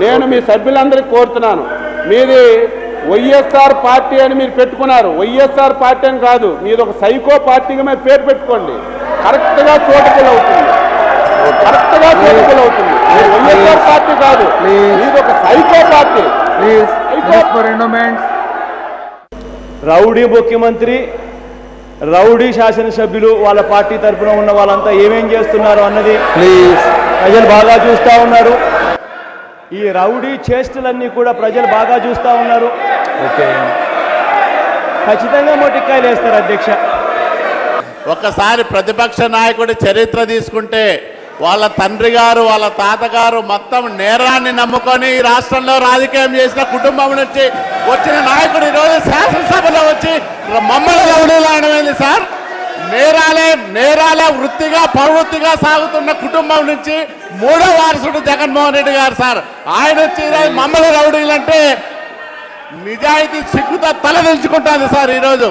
నేను మీ సభ్యులందరికీ కోరుతున్నాను, మీది వైఎస్ఆర్ పార్టీ అని మీరు పెట్టుకున్నారు. వైఎస్ఆర్ పార్టీ అని కాదు, మీది ఒక సైకో పార్టీగా మీరు పేరు పెట్టుకోండి. కరెక్ట్గా సూటబుల్ అవుతుంది, కరెక్ట్గా సూటబుల్ అవుతుంది. మీరు వైఎస్ఆర్ పార్టీ కాదు, మీది ఒక సైకో పార్టీ. రౌడీ ముఖ్యమంత్రి, రౌడీ శాసనసభ్యులు, వాళ్ళ పార్టీ తరఫున ఉన్న వాళ్ళంతా ఏమేం చేస్తున్నారు అన్నది ప్రజలు బాగా చూస్తూ ఉన్నారు. ఈ రౌడీ చేష్టలన్నీ కూడా ప్రజలు బాగా చూస్తూ ఉన్నారు. ఖచ్చితంగా మొటిక్కాయలు వేస్తారు అధ్యక్ష. ఒక్కసారి ప్రతిపక్ష నాయకుడి చరిత్ర తీసుకుంటే వాళ్ళ తండ్రి గారు, వాళ్ళ తాతగారు మొత్తం నేరాన్ని నమ్ముకొని ఈ రాష్ట్రంలో రాజకీయం చేసిన కుటుంబం నుంచి వచ్చిన నాయకుడు ఈరోజు శాసనసభలో వచ్చి మమ్మల్ని రౌడీలు అనమైంది సార్. నేరాలే వృత్తిగా ప్రవృత్తిగా సాగుతున్న కుటుంబం నుంచి మూడో వారసుడు జగన్మోహన్ రెడ్డి గారు సార్. ఆయన వచ్చి ఈరోజు మమ్మల్ని రౌడీలు అంటే నిజాయితీ సిగ్గుతో తలదించుకుంటుంది సార్ ఈరోజు.